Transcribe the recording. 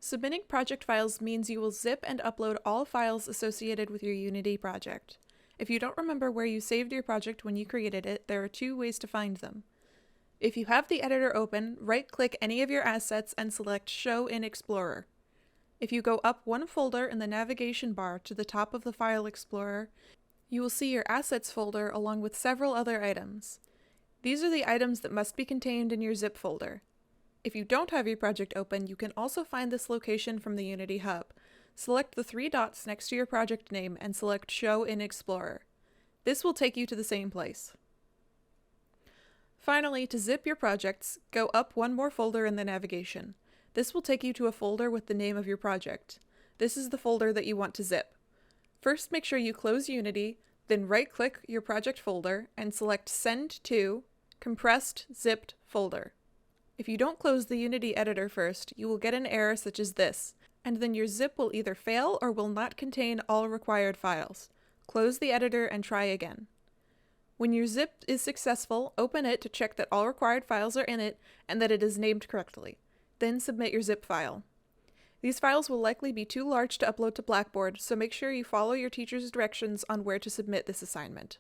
Submitting project files means you will zip and upload all files associated with your Unity project. If you don't remember where you saved your project when you created it, there are two ways to find them. If you have the editor open, right-click any of your assets and select Show in Explorer. If you go up one folder in the navigation bar to the top of the File Explorer, you will see your Assets folder along with several other items. These are the items that must be contained in your zip folder. If you don't have your project open, you can also find this location from the Unity Hub. Select the three dots next to your project name and select Show in Explorer. This will take you to the same place. Finally, to zip your projects, go up one more folder in the navigation. This will take you to a folder with the name of your project. This is the folder that you want to zip. First, make sure you close Unity, then right-click your project folder and select Send to Compressed Zipped Folder. If you don't close the Unity editor first, you will get an error such as this, and then your zip will either fail or will not contain all required files. Close the editor and try again. When your zip is successful, open it to check that all required files are in it and that it is named correctly. Then submit your zip file. These files will likely be too large to upload to Blackboard, so make sure you follow your teacher's directions on where to submit this assignment.